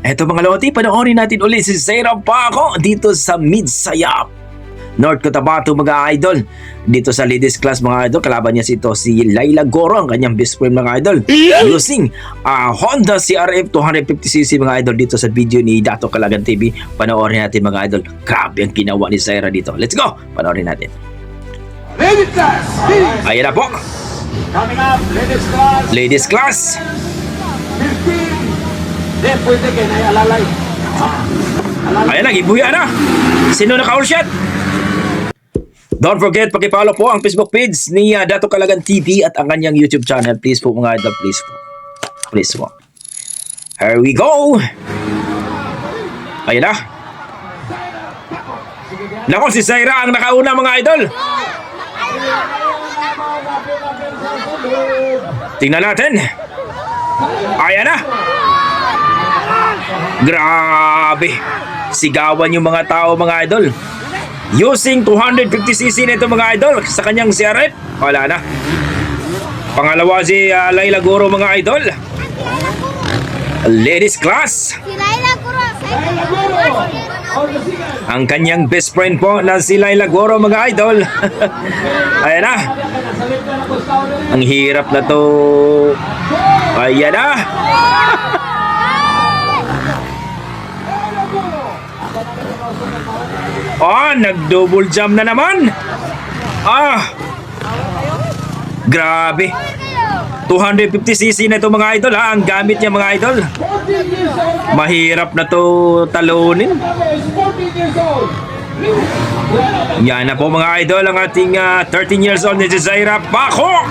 Eto mga loti, panoorin natin ulit si Zaira Paco dito sa Midsayap, North Cotabato mga idol. Dito sa ladies class mga idol, kalaban niya si Laila Goro, ang kanyang best friend mga idol. Using Honda CRF 250cc mga idol dito sa video ni Dato Kalagan TV. Panoorin natin mga idol. Grabe ang ginawa ni Zaira dito. Let's go! Panoorin natin. Ladies class! Ayan na po. Coming up, ladies class! Ladies class. 15! Di, pwede kayo na alalay. Alalay. Ayan na, gibuya na. Sino naka-all shot? Don't forget, pakipollow po ang Facebook page ni Dato Kalagan TV at ang kanyang YouTube channel. Please po mga idol, please po. Please po. Here we go! Ayan na. Nako, si Zaira ang nakauna mga idol. Tingnan natin. Ayan na. Grabe. Sigawan yung mga tao mga idol. Using 250cc nito mga idol sa kanyang CRF. Wala na. Pangalawa si Laila Goro mga idol. Ladies class. Si Laila Guro. Ang kanyang best friend po na si Laila Goro mga idol. Ayan na. Ang hirap na to. Ayan na. Nag-double jump na naman. Grabe. 250cc na ito mga idol ang gamit niya mga idol. Mahirap na to talunin. Yan na po mga idol ang ating 13 years old na si Zaira Paco.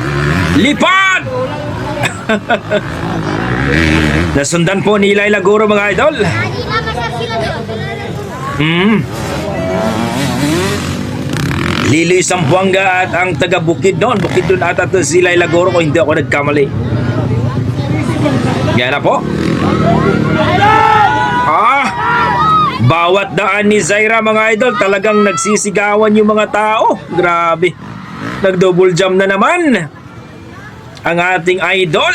Lipad! Nasundan po ni Laila Guro mga idol. Liloy Sambuanga at ang taga Bukidnon. Bukidnon ata to si Laila Goro kung hindi ako nagkamali. Yan na po. Bawat daan ni Zaira mga idol talagang nagsisigawan yung mga tao. Grabe. Nag-double jump na naman ang ating idol.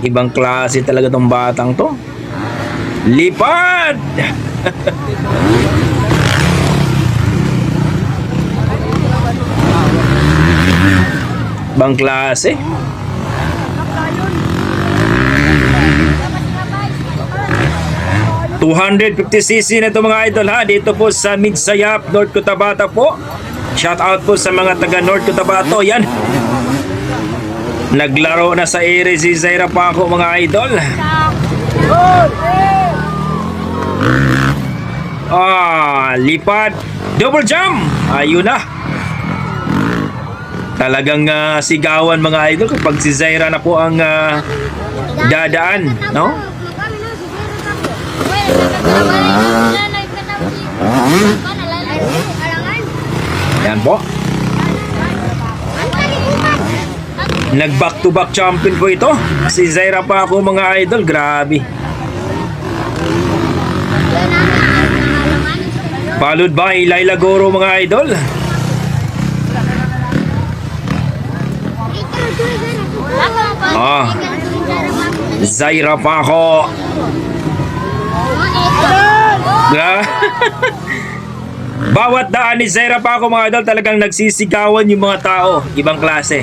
Ibang klase talaga tong batang to. Lipad! Ibang klase. $250cc na ito mga idol ha. Dito po sa Midsayap, North Cotabato po. Shout out po sa mga taga North Cotabato. Yan. Naglaro na sa ere si Zaira Paco mga idol. Lipad. Double jump. Ayun na. Talagang sigawan mga idol kapag si Zaira na po ang dadaan, no? Yan po. Nag back to back champion po ito si Zaira Paco mga idol. Grabe. Followed by Laila Goro mga idol. Zaira Paco. Bawat daan ni Zaira Paco mga idol talagang nagsisigawan yung mga tao. Ibang klase.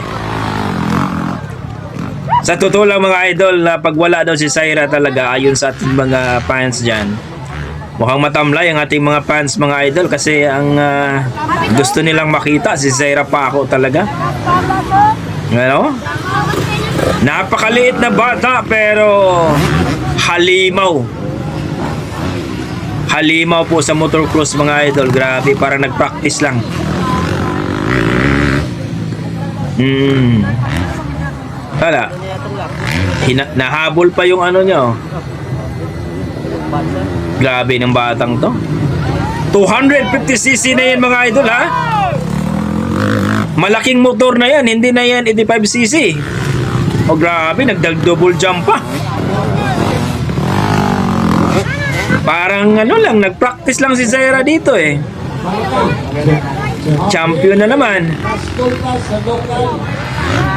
Sa totoo lang mga idol na pag wala daw si Zaira talaga ayon sa ating mga fans dyan, mukhang matamlay ang ating mga fans mga idol kasi ang gusto nilang makita si Zaira Paco talaga. Ano? Napakaliit na bata pero halimaw. Halimaw po sa motocross mga idol. Grabe, parang nag-practice lang. Hala. Nahabol pa yung ano nyo. Grabe ng batang to. 250cc na yan mga idol ha. Malaking motor na yan. Hindi na yan 85cc. Grabe, nagdag-double jump pa. Parang ano lang, nag-practice lang si Zaira dito eh. Champion na naman.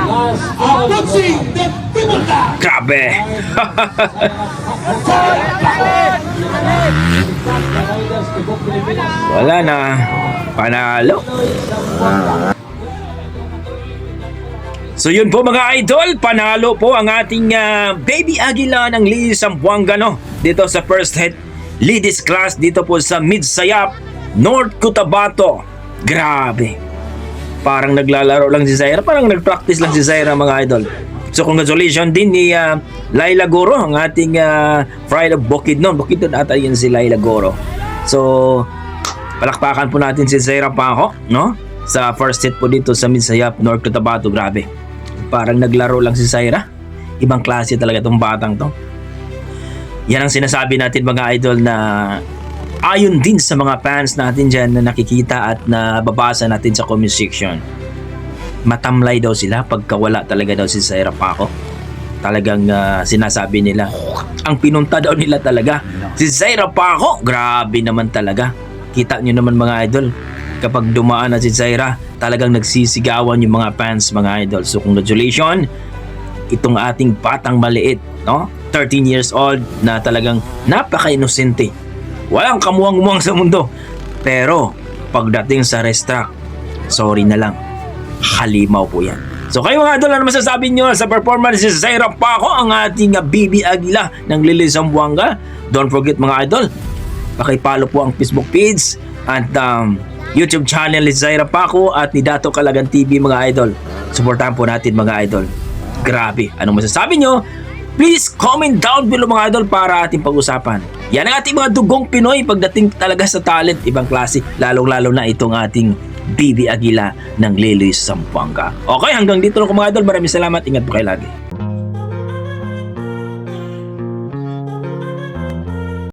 Approaching the Timurka. Grabe! Wala na. Panalo. So yun po mga idol, panalo po ang ating Baby Aguila ng Lily Zamboanga no? Dito sa first head ladies class dito po sa Midsayap, North Cotabato. Grabe. Parang naglalaro lang si Zaira, parang nagpractice lang si Zaira mga idol. So congratulations din ni Laila Goro, ang ating Pride of Bukidnon. Bukidnon ata yun si Laila Goro. So palakpakan po natin si Zaira Paco, no? Sa first set po dito sa Midsayap, North Cotabato. Grabe. Parang naglaro lang si Zaira. Ibang klase talaga tong batang to. Yan ang sinasabi natin mga idol na ayon din sa mga fans natin dyan na nakikita at nababasa natin sa comment section. Matamlay daw sila pagka wala talaga daw si Zaira Paco. Talagang sinasabi nila. Ang pinunta daw nila talaga si Zaira Paco. Grabe naman talaga. Kita nyo naman mga idol. Kapag dumaan na si Zaira, talagang nagsisigawan yung mga fans mga idol. So congratulations itong ating batang maliit, no? 13 years old na talagang napaka-inosente. Walang kamuwang-muwang sa mundo. Pero pagdating sa racetrack, sorry na lang, halimaw po yan. So kayo mga idol, ano masasabi nyo sa performance ni Zaira Paco, ang ating Baby Aguila ng Lily Zamboanga? Don't forget mga idol, pakipollow po ang Facebook page at YouTube channel ni Zaira Paco at ni Dato Calagan TV mga idol. Suportahan po natin mga idol. Grabe, anong masasabi nyo? Please comment down below mga idol para ating pag-usapan. Yan ang ating mga dugong Pinoy pagdating talaga sa talent, ibang klase, lalong-lalo na itong ating Baby Aguila ng Lily Zamboanga. Okay, hanggang dito lang mga idol. Maraming salamat. Ingat po kayo lagi.